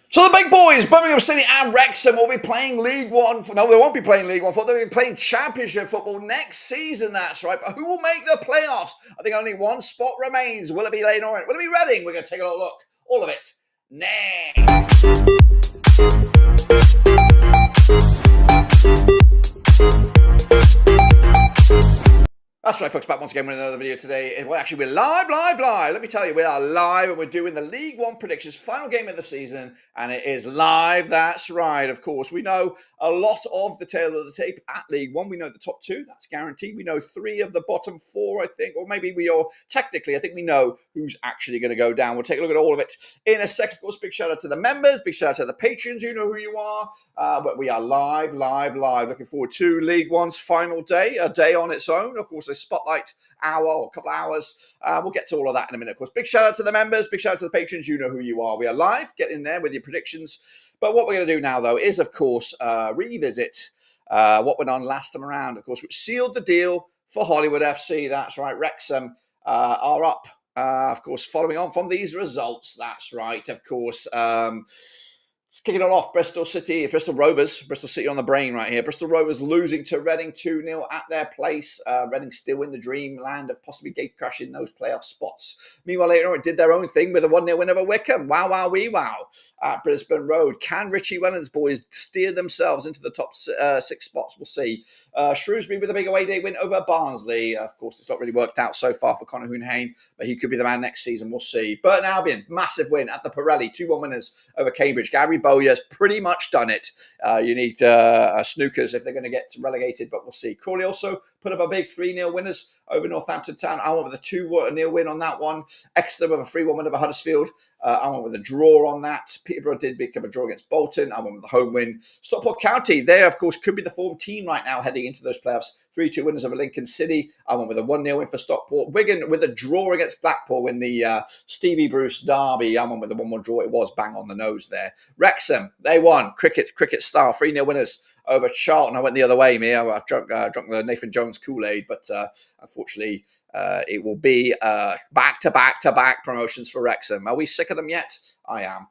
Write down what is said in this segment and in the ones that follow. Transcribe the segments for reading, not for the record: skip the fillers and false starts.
So the big boys, Birmingham City and Wrexham, will be playing League One. No, they won't be playing League One football. They'll be playing Championship football next season. That's right. But who will make the playoffs? I think only one spot remains. Will it be Leyton Orient? Will it be Reading? We're going to take a little look. All of it next. That's right, folks, back once again with another video today. Well, actually, we're live. Let me tell you, we are live and we're doing the League One predictions, final game of the season, and it is live. That's right, of course. We know a lot of the tail of the tape at League One. We know the top two, that's guaranteed. We know three of the bottom four, I think, or maybe we are technically, I think we know who's actually going to go down. We'll take a look at all of it in a second. Of course, big shout out to the members, big shout out to the patrons. You know who you are. But we are live. Looking forward to League One's final day, a day on its own. Of course, a spotlight hour or a couple of hours. We'll get to all of that in a minute. Of course, big shout out to the members, big shout out to the patrons. You know who you are. We are live. Get in there with your predictions. But what we're going to do now, though, is, of course, revisit what went on last time around, of course, which sealed the deal for Hollywood FC. That's right. Wrexham are up, of course, following on from these results. That's right. Of course, kicking it off, Bristol Rovers. Bristol City on the brain right here. Bristol Rovers losing to Reading 2-0 at their place. Reading still in the dreamland of possibly gate crashing those playoff spots. Meanwhile, later on, it did their own thing with a 1-0 win over Wycombe. Wow, at Brisbane Road. Can Richie Wellens' boys steer themselves into the top six spots? We'll see. Shrewsbury with a big away day win over Barnsley. Of course, it's not really worked out so far for Conor Hoonhain, but he could be the man next season. We'll see. Burton Albion, massive win at the Pirelli. 2-1 winners over Cambridge. Gary Bowyer's pretty much done it. You need snookers if they're going to get relegated, but we'll see. Crawley also put up a big 3-0 winners over Northampton Town. I went with a 2-0 win on that one. Exeter with a 3-1 win over Huddersfield. I went with a draw on that. Peterborough did become a draw against Bolton. I went with the home win. Stockport County, they, of course, could be the form team right now heading into those playoffs. 3-2 winners over Lincoln City. I went with a 1-0 win for Stockport. Wigan with a draw against Blackpool in the Stevie Bruce derby. I went with a 1-1 draw. It was bang on the nose there. Wrexham, they won. Cricket style. 3-0 winners over Charlton. I went the other way, me. I've drunk the Nathan Jones Kool-Aid, but unfortunately, it will be back-to-back promotions for Wrexham. Are we sick of them yet? I am.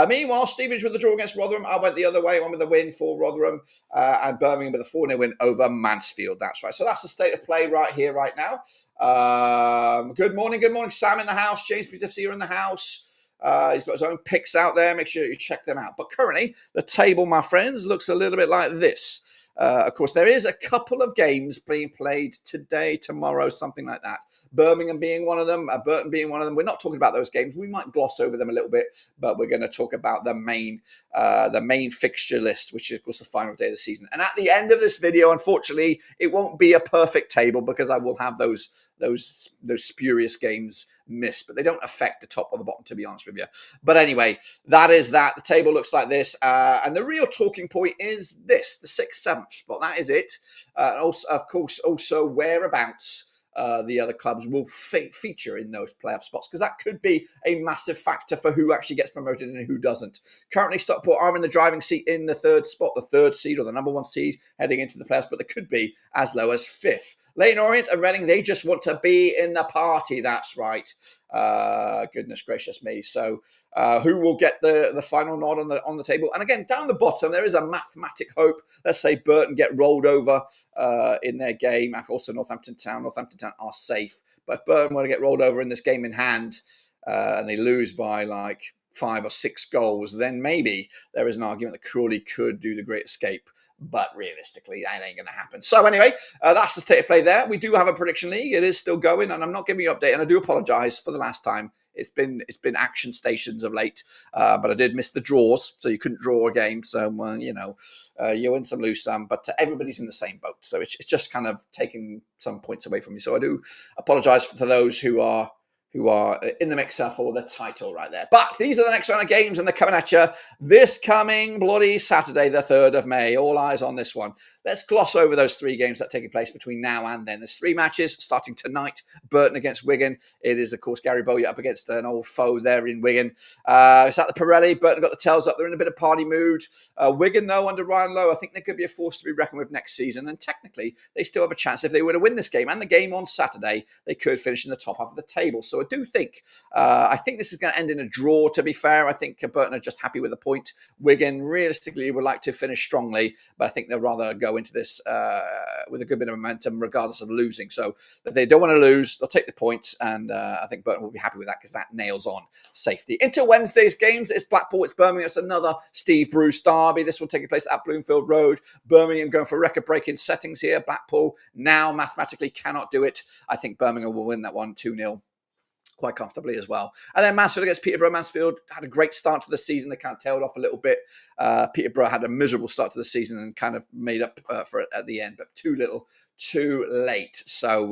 Meanwhile, Stevenage with the draw against Rotherham. I went the other way. I went with a win for Rotherham, and Birmingham with a 4-0 win over Mansfield. That's right. So that's the state of play right here, right now. Good morning, Sam in the house. James PFC are in the house. He's got his own picks out there. Make sure you check them out. But currently, the table, my friends, looks a little bit like this. Of course, there is a couple of games being played today, tomorrow, something like that. Birmingham being one of them, Burton being one of them. We're not talking about those games. We might gloss over them a little bit, but we're going to talk about the main fixture list, which is, of course, the final day of the season. And at the end of this video, unfortunately, it won't be a perfect table because I will have those spurious games missed, but they don't affect the top or the bottom, to be honest with you. But anyway, that is that. The table looks like this, and the real talking point is this: the 6th, 7th spot. That is it. Also, of course, also whereabouts the other clubs will feature in those playoff spots, because that could be a massive factor for who actually gets promoted and who doesn't. Currently, Stockport are in the driving seat in the 3rd spot, the 3rd seed or the number 1 seed heading into the playoffs, but they could be as low as 5th. Leyton Orient and Reading, they just want to be in the party. That's right. Goodness gracious me. So who will get the final nod on the table? And again, down the bottom, there is a mathematic hope. Let's say Burton get rolled over in their game. Also, Northampton Town are safe. But if Burton want to get rolled over in this game in hand and they lose by like 5 or 6 goals, then maybe there is an argument that Crawley could do the great escape. But realistically, that ain't going to happen. So anyway, that's the state of play there. We do have a prediction league. It is still going, and I'm not giving you an update. And I do apologise for the last time. It's been action stations of late, but I did miss the draws, so you couldn't draw a game. So you win some, lose some, but everybody's in the same boat. So it's just kind of taking some points away from you. So I do apologise to those who are in the mixer for the title right there. But these are the next round of games, and they're coming at you this coming bloody Saturday, the 3rd of May. All eyes on this one. Let's gloss over those 3 games that are taking place between now and then. There's 3 matches starting tonight. Burton against Wigan. It is, of course, Gary Bowyer up against an old foe there in Wigan. It's at the Pirelli. Burton got the tails up. They're in a bit of party mood. Wigan, though, under Ryan Lowe, I think they could be a force to be reckoned with next season. And technically, they still have a chance. If they were to win this game and the game on Saturday, they could finish in the top half of the table. So I do think, this is going to end in a draw, to be fair. I think Burton are just happy with the point. Wigan, realistically, would like to finish strongly, but I think they'll rather go into this with a good bit of momentum, regardless of losing. So if they don't want to lose, they'll take the points, and I think Burton will be happy with that because that nails on safety. Into Wednesday's games, it's Blackpool, it's Birmingham, it's another Steve Bruce derby. This one taking place at Bloomfield Road. Birmingham going for record-breaking settings here. Blackpool now mathematically cannot do it. I think Birmingham will win that one 2-0. Quite comfortably as well. And then Mansfield against Peterborough. Mansfield had a great start to the season. They kind of tailed off a little bit. Peterborough had a miserable start to the season and kind of made up for it at the end, but too little, too late. So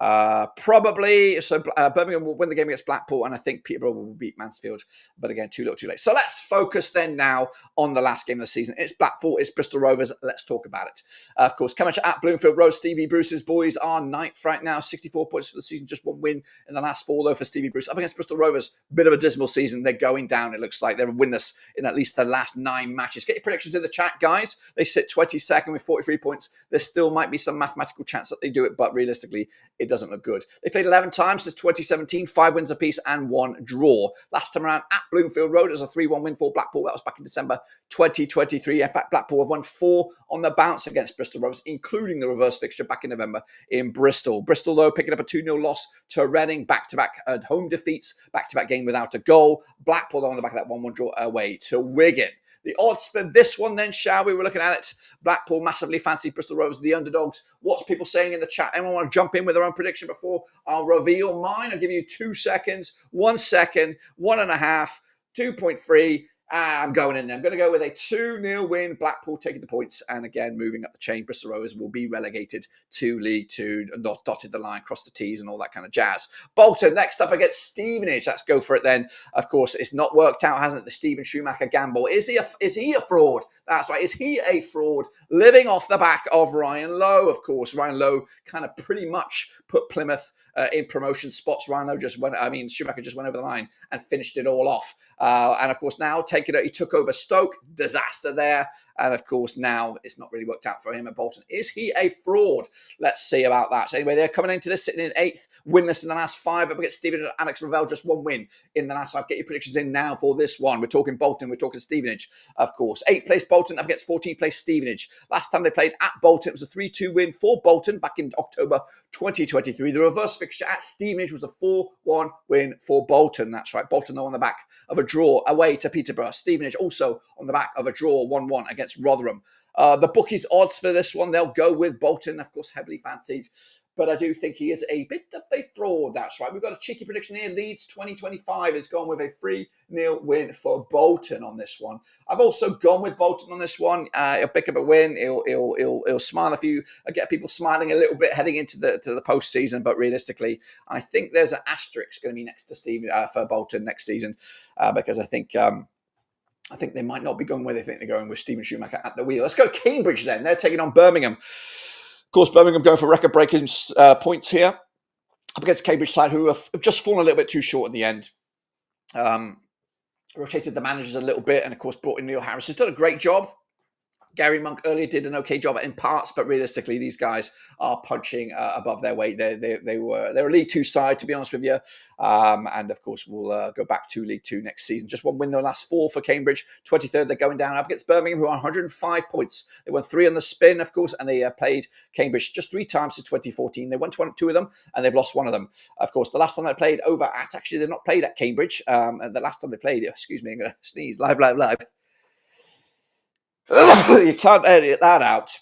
Birmingham will win the game against Blackpool, and I think Peterborough will beat Mansfield, but again, too little, too late. So let's focus then now on the last game of the season. It's Blackpool, it's Bristol Rovers. Let's talk about it. Of course, coming at Bloomfield Road, Stevie Bruce's boys are ninth right now, 64 points for the season, just one win in the last four though for Stevie Bruce. Up against Bristol Rovers, bit of a dismal season. They're going down, it looks like. They're winless in at least the last 9 matches. Get your predictions in the chat, guys. They sit 22nd with 43 points. There still might be some mathematical chance that they do it, but realistically, it doesn't look good. They played 11 times since 2017, 5 wins apiece and 1 draw. Last time around at Bloomfield Road, it was a 3-1 win for Blackpool. That was back in December 2023. In fact, Blackpool have won 4 on the bounce against Bristol Rovers, including the reverse fixture back in November in Bristol. Bristol, though, picking up a 2-0 loss to Reading, back-to-back home defeats, back-to-back game without a goal. Blackpool, though, on the back of that 1-1 draw away to Wigan. The odds for this one then, shall we? We're looking at it. Blackpool massively fancy Bristol Rovers, the underdogs. What's people saying in the chat? Anyone want to jump in with their own prediction before I'll reveal mine? I'll give you 2 seconds, 1 second, 1.5, 2.3. I'm going in there. I'm going to go with a 2-0 win. Blackpool taking the points. And again, moving up the chain, Bristol Rovers will be relegated to League Two, not dotted the line, cross the T's and all that kind of jazz. Bolton next up against Stevenage. Let's go for it then. Of course, it's not worked out, hasn't it? The Steven Schumacher gamble. Is he a fraud? That's right. Is he a fraud? Living off the back of Ryan Lowe, of course. Ryan Lowe kind of pretty much put Plymouth in promotion spots. Schumacher just went over the line and finished it all off. And of course, now he took over Stoke, disaster there. And of course, now it's not really worked out for him at Bolton. Is he a fraud? Let's see about that. So anyway, they're coming into this sitting in 8th, winless in the last 5. Up against Stevenage and Alex Ravel, just 1 win in the last 5. Get your predictions in now for this one. We're talking Bolton, we're talking Stevenage, of course. 8th place Bolton up against 14th place Stevenage. Last time they played at Bolton, it was a 3-2 win for Bolton back in October 2023. The reverse fixture at Stevenage was a 4-1 win for Bolton. That's right. Bolton, though, on the back of a draw away to Peterborough. Stevenage also on the back of a draw 1-1 against Rotherham. The bookies' odds for this one, they'll go with Bolton, of course, heavily fancied. But I do think he is a bit of a fraud. That's right. We've got a cheeky prediction here. Leeds 2025 has gone with a 3-0 win for Bolton on this one. I've also gone with Bolton on this one. He'll pick up a win. He'll smile a few. I get people smiling a little bit heading into the postseason. But realistically, I think there's an asterisk going to be next to Steve for Bolton next season because I think they might not be going where they think they're going with Steven Schumacher at the wheel. Let's go to Cambridge then. They're taking on Birmingham. Of course, Birmingham going for record-breaking points here. Up against Cambridge side, who have just fallen a little bit too short in the end. Rotated the managers a little bit and, of course, brought in Neil Harris. He's done a great job. Gary Monk earlier did an okay job in parts, but realistically, these guys are punching above their weight. They're a League Two side, to be honest with you, and of course, we'll go back to League Two next season. Just 1 win in the last 4 for Cambridge. 23rd, they're going down up against Birmingham, who are 105 points. They won 3 on the spin, of course, and they played Cambridge just 3 times since 2014. They won 2 of them, and they've lost 1 of them. Of course, the last time they played over at they've not played at Cambridge. The last time they played, excuse me, I'm going to sneeze live. You can't edit that out.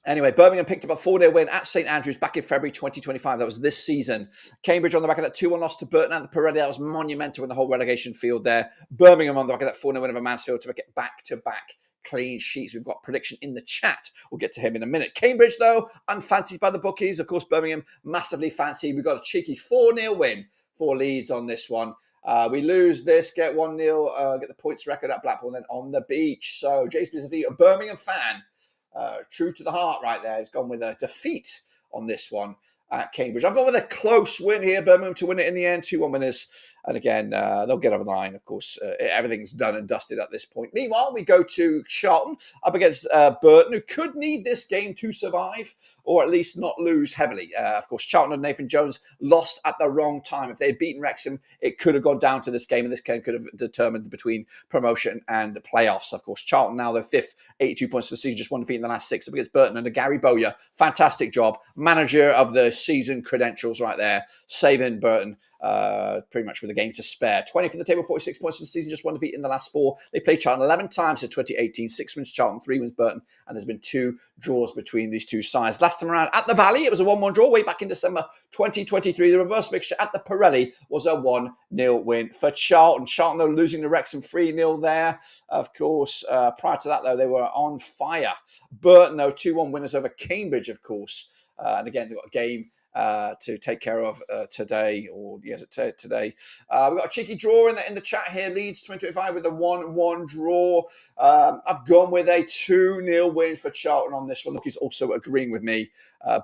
Anyway, Birmingham picked up a 4-0 win at St Andrews back in February 2025. That was this season. Cambridge on the back of that 2-1 loss to Burton at the Pirelli. That was monumental in the whole relegation field there. Birmingham on the back of that 4-0 win over Mansfield to get back-to-back clean sheets. We've got prediction in the chat. We'll get to him in a minute. Cambridge, though, unfancied by the bookies. Of course, Birmingham massively fancied. We've got a cheeky 4-0 win for Leeds on this one. We lose this, get 1-0, get the points record at Blackpool, and then on the beach. So, JSP, a Birmingham fan, true to the heart right there. He's gone with a defeat on this one. at Cambridge. I've gone with a close win here. Birmingham to win it in the end. 2-1 winners. And again, they'll get over the line. Of course, everything's done and dusted at this point. Meanwhile, we go to Charlton up against Burton, who could need this game to survive or at least not lose heavily. Of course, Charlton and Nathan Jones lost at the wrong time. If they had beaten Wrexham, it could have gone down to this game, and this game could have determined between promotion and the playoffs. Of course, Charlton now they're fifth, 82 points for the season, just one defeat in the last 6 up against Burton under Gary Bowyer. Fantastic job. Manager of the season credentials right there, saving Burton pretty much with a game to spare. 20 for the table, 46 points for the season, just one defeat in the last 4. They played Charlton 11 times since 2018, 6 wins Charlton, 3 wins Burton, and there's been 2 draws between these two sides. Last time around at the Valley, it was a 1-1 draw way back in December 2023. The reverse fixture at the Pirelli was a 1-0 win for Charlton. Charlton, though, losing to Wrexham 3-0 there. Of course, prior to that, though, they were on fire. Burton, though, 2-1 winners over Cambridge, of course. And again, they've got a game to take care of today, or yes, today. We've got a cheeky draw in the chat here. Leeds 2025 with a 1-1 draw. I've gone with a 2-0 win for Charlton on this one. Look, he's also agreeing with me.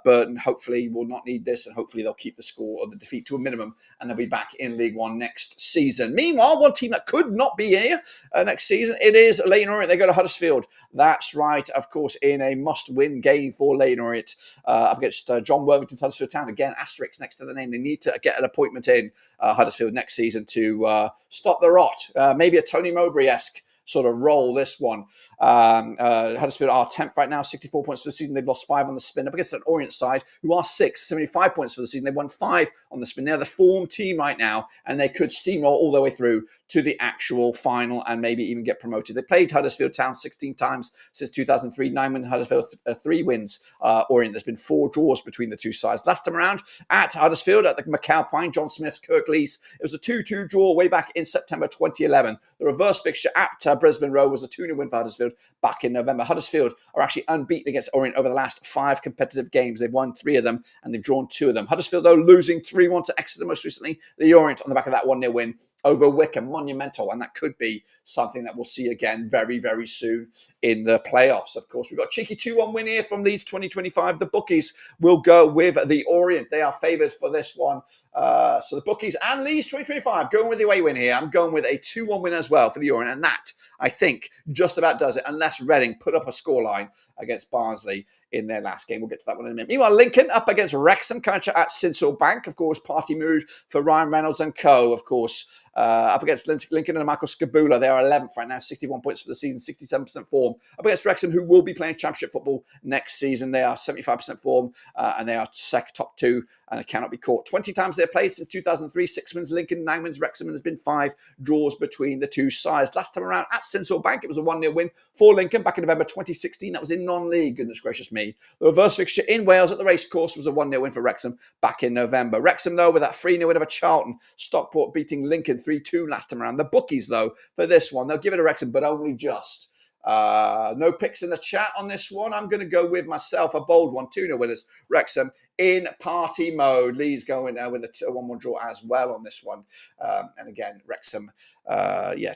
Burton hopefully will not need this, and hopefully they'll keep the score or the defeat to a minimum, and they'll be back in League One next season. Meanwhile, one team that could not be here next season, it is Leyton Orient. They go to Huddersfield. That's right, of course, in a must-win game for Leyton Orient up against John Worthington's Huddersfield Town. Again, asterisk next to the name. They need to get an appointment in Huddersfield next season to stop the rot. Maybe a Tony Mowbray-esque sort of roll this one. Huddersfield are 10th right now, 64 points for the season. They've lost 5 on the spin up against an Orient side who are 6th, 75 points for the season. They've won 5 on the spin. They're the form team right now, and they could steamroll all the way through to the actual final and maybe even get promoted. They played Huddersfield Town 16 times since 2003, 9 wins Huddersfield, 3 wins Orient. There's been 4 draws between the two sides. Last time around at Huddersfield at the McAlpine, John Smith's Kirk Lees, it was a 2-2 draw way back in September 2011. The reverse fixture at Brisbane Road was a 2-0 win for Huddersfield back in November. Huddersfield are actually unbeaten against Orient over the last 5 competitive games. They've won 3 of them and they've drawn 2 of them. Huddersfield, though, losing 3-1 to Exeter most recently. The Orient on the back of that 1-0 win over Wycombe, monumental, and that could be something that we'll see again very, very soon in the playoffs. Of course, we've got a cheeky 2-1 win here from Leeds 2025. The bookies will go with the Orient. They are favourites for this one. So the bookies and Leeds 2025 going with the away win here. I'm going with a 2-1 win as well for the Orient, and that, I think, just about does it, unless Reading put up a scoreline against Barnsley in their last game. We'll get to that one in a minute. Meanwhile, Lincoln up against Wrexham, catch at Sinsel Bank. Of course, party mood for Ryan Reynolds and co. Of course, up against Lincoln and Michael Skabula. They are 11th right now, 61 points for the season, 67% form. Up against Wrexham, who will be playing championship football next season. They are 75% form, and they are top 2, and it cannot be caught. 20 times they've played since 2003. 6 wins Lincoln, 9 wins Wrexham, and there's been 5 draws between the two sides. Last time around at Sinsel Bank, it was a 1-0 win for Lincoln back in November 2016. That was in non-league, goodness gracious me. The reverse fixture in Wales at the racecourse was a 1-0 win for Wrexham back in November. Wrexham, though, with that 3-0 win over Charlton. Stockport beating Lincoln 3-2 last time around. The bookies, though, for this one, they'll give it a Wrexham, but only just. No picks in the chat on this one. I'm going to go with myself, a bold one, 2-0 winners. Wrexham in party mode. Lee's going with a 1-1 draw as well on this one. And again, Wrexham,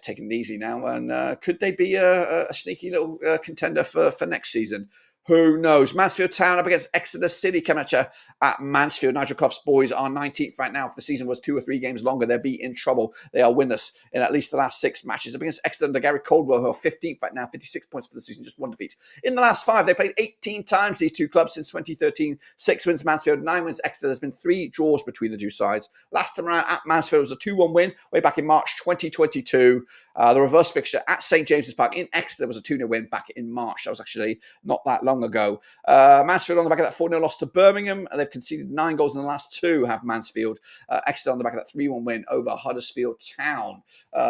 taking it easy now. And could they be a sneaky little contender for next season? Who knows? Mansfield Town up against Exeter City coming at you at Mansfield. Nigel Clough's boys are 19th right now. If the season was 2 or 3 games longer, they'd be in trouble. They are winners in at least the last 6 matches. Up against Exeter under Gary Caldwell, who are 15th right now, 56 points for the season, just 1 defeat. In the last 5, they played 18 times, these two clubs, since 2013. 6 wins Mansfield, 9 wins Exeter. There's been 3 draws between the two sides. Last time around at Mansfield was a 2-1 win way back in March 2022. The reverse fixture at St James's Park in Exeter was a 2-0 win back in March. That was actually not that long ago. Mansfield on the back of that 4-0 loss to Birmingham. They've conceded 9 goals in the last 2, have Mansfield. Exeter on the back of that 3-1 win over Huddersfield Town.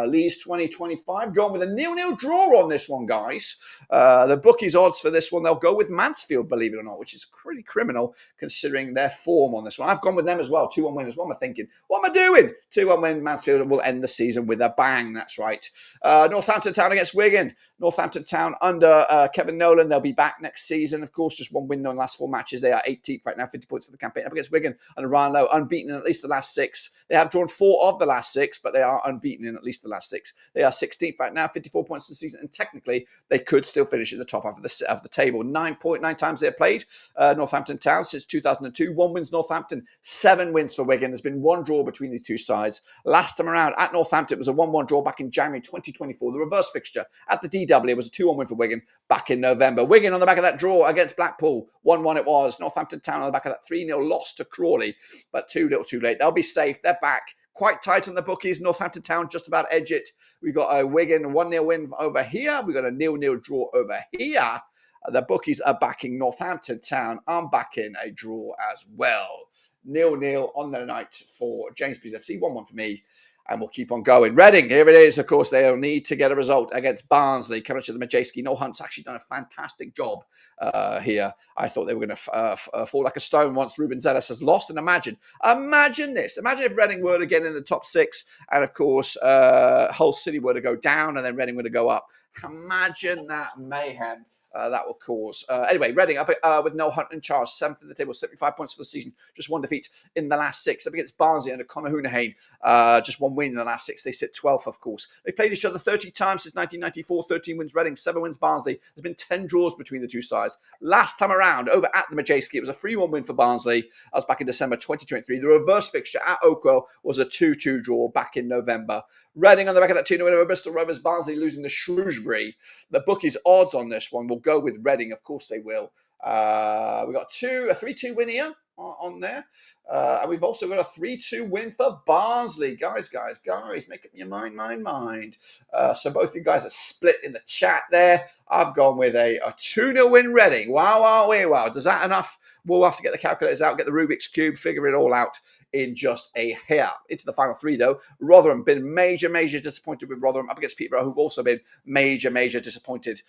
Leeds 2025 going with a 0-0 draw on this one, guys. The bookies odds for this one, they'll go with Mansfield, believe it or not, which is pretty criminal considering their form on this one. I've gone with them as well. 2-1 winners. What am I thinking? What am I doing? 2-1 win. Mansfield will end the season with a bang. That's right. Northampton Town against Wigan. Northampton Town under Kevin Nolan. They'll be back next season. season. Of course, just one win in the last 4 matches. They are 18th right now, 50 points for the campaign. Up against Wigan and Ryan Lowe, unbeaten in at least the last 6. They have drawn 4 of the last 6, but they are unbeaten in at least the last 6. They are 16th right now, 54 points for the season, and technically they could still finish at the top half of the table. 9.9 times they have played Northampton Town since 2002. 1 wins Northampton, 7 wins for Wigan. There's been 1 draw between these two sides. Last time around at Northampton, it was a 1-1 draw back in January 2024. The reverse fixture at the DW was a 2-1 win for Wigan back in November. Wigan on the back of that draw against Blackpool, 1-1 it was. Northampton Town on the back of that 3-0 loss to Crawley, but too little too late. They'll be safe. They're back. Quite tight on the bookies. Northampton Town just about edge it. We've got a Wigan 1-0 win over here. We've got a 0-0 draw over here. The bookies are backing Northampton Town. I'm backing a draw as well. 0-0 on the night for James Pease FC. 1-1 for me. And we'll keep on going. Reading, here it is. Of course, they'll need to get a result against Barnsley. Coming to the Matchday. Noel Hunt's actually done a fantastic job here. I thought they were going to fall like a stone once Ruben Zelis has lost. And imagine this. Imagine if Reading were to get in the top 6. And, of course, Hull City were to go down and then Reading were to go up. Imagine that mayhem. That will cause. Anyway, Reading up with Noel Hunt in charge, 7th in the table, 75 points for the season. Just 1 defeat in the last 6. Up against Barnsley under Conor Hoonahane. Just 1 win in the last 6. They sit 12th, of course. They played each other 30 times since 1994. 13 wins Reading, 7 wins Barnsley. There's been 10 draws between the two sides. Last time around, over at the Matchday, it was a 3-1 win for Barnsley. That was back in December 2023. The reverse fixture at Oakwell was a 2-2 draw back in November. Reading on the back of that 2-0 win over Bristol Rovers. Barnsley losing to Shrewsbury. The bookies' odds on this one will go with Reading. Of course they will. We've got a 3-2 win here on there. And we've also got a 3-2 win for Barnsley. Guys, make up your mind. So both you guys are split in the chat there. I've gone with a 2-0 win Reading. Wow. Does that enough? We'll have to get the calculators out, get the Rubik's Cube, figure it all out in just a hair. Into the final 3, though. Rotherham, been major disappointed with Rotherham. Up against Peterborough, who've also been major disappointed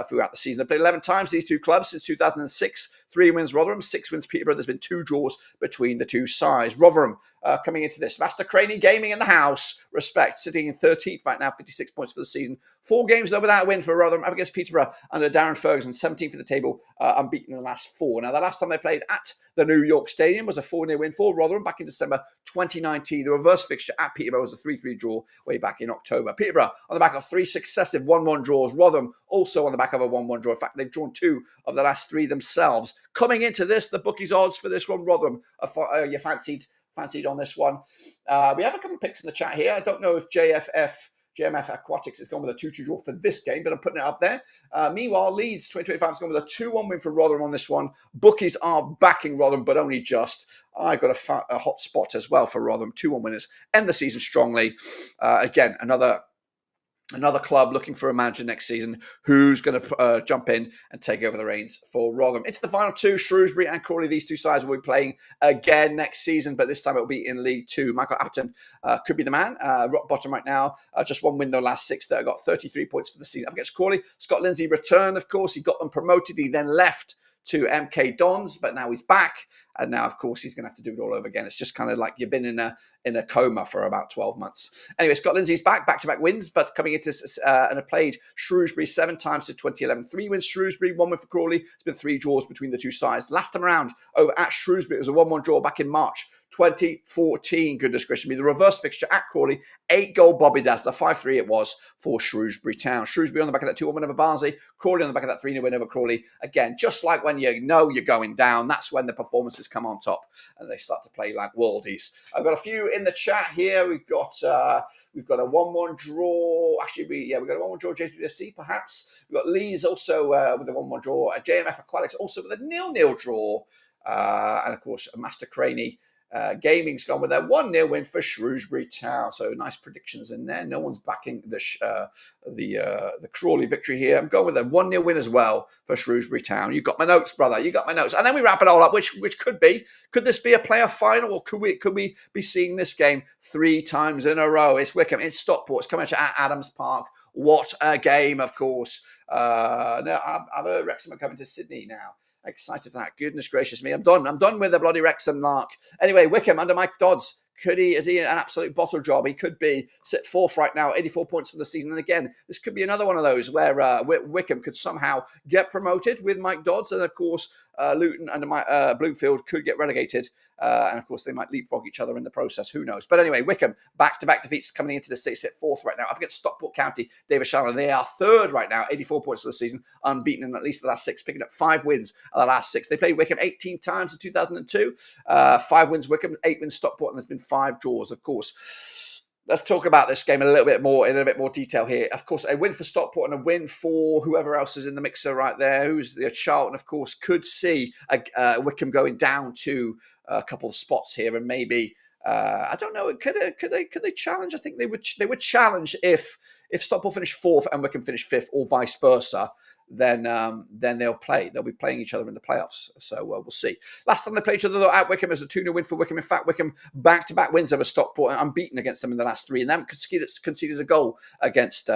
throughout the season. They've played 11 times, these two clubs, since 2006. 3 wins Rotherham, 6 wins Peterborough. There's been 2 draws between the two sides. Rotherham coming into this. Master Craney Gaming in the house. Respect, sitting in 13th right now, 56 points for the season. 4 games, though, without a win for Rotherham. Up against Peterborough under Darren Ferguson, 17th in the table, unbeaten in the last 4. Now, the last time they played at the New York Stadium was a 4-0 win for Rotherham back in December 2019. The reverse fixture at Peterborough was a 3-3 draw way back in October. Peterborough on the back of 3 successive 1-1 draws. Rotherham also on the back of a 1-1 draw. In fact, they've drawn 2 of the last 3 themselves. Coming into this, the bookies' odds for this one, Rotherham, you fancied on this one. We have a couple of picks in the chat here. I don't know if JMF Aquatics has gone with a 2-2 draw for this game, but I'm putting it up there. Meanwhile, Leeds 2025 has gone with a 2-1 win for Rotherham on this one. Bookies are backing Rotherham, but only just. I got a hot spot as well for Rotherham. 2-1 winners. End the season strongly. Again, another club looking for a manager next season who's going to jump in and take over the reins for Rotherham. Into the final 2, Shrewsbury and Crawley. These two sides will be playing again next season, but this time it will be in League 2. Michael Appleton could be the man. Rock bottom right now. Just 1 win the last 6 that got 33 points for the season. Up against Crawley. Scott Lindsay returned, of course. He got them promoted. He then left to MK Dons, but now he's back. And now, of course, he's going to have to do it all over again. It's just kind of like you've been in a coma for about 12 months. Anyway, Scott Lindsay's back-to-back wins, but coming into and have played Shrewsbury 7 times since 2011. 3 wins Shrewsbury, 1 win for Crawley. It's been 3 draws between the two sides. Last time around over at Shrewsbury, it was a 1-1 draw back in March 2014. Goodness gracious me. The reverse fixture at Crawley, 8-goal Bobby Dazzler, 5-3 it was for Shrewsbury Town. Shrewsbury on the back of that 2-1 win over Barnsley. Crawley on the back of that 3-0 win over Crawley. Again, just like when you know you're going down, that's when the performances come on top and they start to play like worldies. I've got a few in the chat here. We've got a 1-1 draw. Actually, we've got a 1-1 draw. JPFC perhaps. We've got Leeds also with a 1-1 draw. JMF Aquatics also with a 0-0 draw. And of course, Master Craney Gaming's gone with a 1-0 win for Shrewsbury Town. So nice predictions in there. No one's backing the Crawley victory here. I'm going with a 1-0 win as well for Shrewsbury Town. You got my notes, brother. You got my notes. And then we wrap it all up, which could be. Could this be a playoff final, or could we be seeing this game 3 times in a row? It's Wycombe. It's Stockport. It's coming at Adams Park. What a game, of course. I've heard Wrexham are coming to Sydney now. Excited for that. Goodness gracious me. I'm done with the bloody Wrexham lark. Anyway, Wycombe under Mike Dodds Is he an absolute bottle job? He could be sit fourth right now, 84 points for the season. And again, this could be another one of those where Wycombe could somehow get promoted with Mike Dodds, and of course Luton and Bloomfield could get relegated, and of course they might leapfrog each other in the process. Who knows? But anyway, Wycombe back-to-back defeats coming into this. They sit fourth right now up against Stockport County. David Shallow, they are third right now, 84 points for the season, unbeaten in at least the last 6, picking up 5 wins of the last 6. They played Wycombe 18 times in 2002. 5 wins Wycombe, 8 wins Stockport, and there's been 5 draws, of course. Let's talk about this game in a bit more detail here. Of course, a win for Stockport and a win for whoever else is in the mixer right there. Who's the Charlton, of course, could see Wycombe going down to a couple of spots here, and maybe I don't know. Could they challenge? I think they would challenge if Stockport finished 4th and Wycombe finished 5th, or vice versa. Then they'll play. They'll be playing each other in the playoffs. So we'll see. Last time they played each other though, at Wycombe, is a 2-0 win for Wycombe. In fact, Wycombe back-to-back wins over Stockport, and unbeaten against them in the last 3, and they haven't conceded a goal against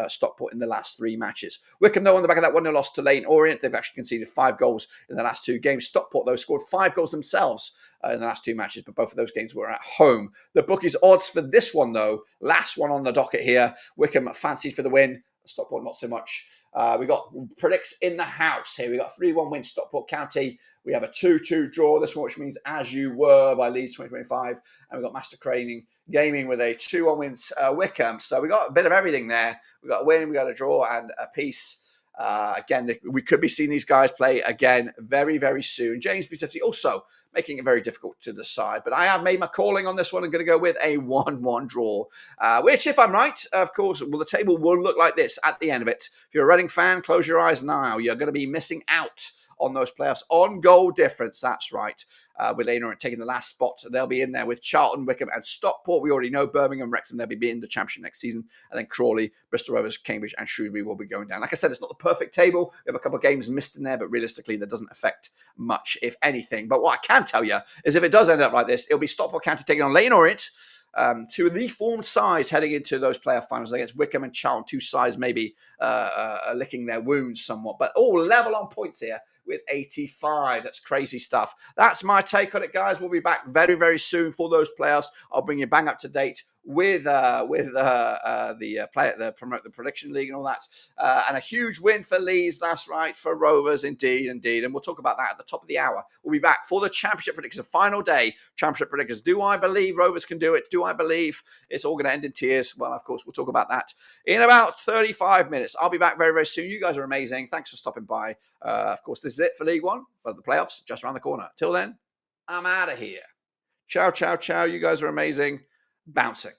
Stockport in the last 3 matches. Wycombe, though, on the back of that 1-0 loss to Leyton Orient, they've actually conceded 5 goals in the last 2 games. Stockport, though, scored 5 goals themselves in the last 2 matches, but both of those games were at home. The bookies' odds for this one, though, last one on the docket here, Wycombe fancied for the win. Stockport not so much. We got predicts in the house here. We got 3-1 win Stockport County. We have a 2-2 draw this one, which means As You Were by Leeds 2025. And we got Master Training Gaming with a 2-1 wins Wycombe. So we got a bit of everything there. We got a win, we got a draw, and a piece. Again, we could be seeing these guys play again very, very soon. James B50 also making it very difficult to decide. But I have made my calling on this one. I'm going to go with a 1-1 draw, which, if I'm right, of course, well, the table will look like this at the end of it. If you're a Reading fan, close your eyes now. You're going to be missing out on those playoffs on goal difference. That's right. With Leyton Orient taking the last spot. They'll be in there with Charlton, Wycombe, and Stockport. We already know Birmingham, Wrexham, they'll be in the championship next season. And then Crawley, Bristol Rovers, Cambridge, and Shrewsbury will be going down. Like I said, it's not the perfect table. We have a couple of games missed in there, but realistically, that doesn't affect much, if anything. But what I can tell you is if it does end up like this, it'll be Stockport County taking on Leyton Orient. To the formed sides heading into those playoff finals against Wycombe and Charlton, 2 sides maybe licking their wounds somewhat, but all level on points here with 85. That's crazy stuff. That's my take on it, guys. We'll be back very, very soon for those playoffs. I'll bring you bang up to date with the prediction league and all that, and a huge win for Leeds. That's right, for Rovers, indeed, and we'll talk about that at the top of the hour. We'll be back for the championship predictions, the final day championship predictions. Do I believe Rovers can do it? Do I believe it's all going to end in tears? Well, of course, we'll talk about that in about 35 minutes. I'll be back very, very soon. You guys are amazing. Thanks for stopping by. Of course, this is it for League One, but the playoffs just around the corner. Till then, I'm out of here. Ciao, ciao, ciao. You guys are amazing. Bouncing.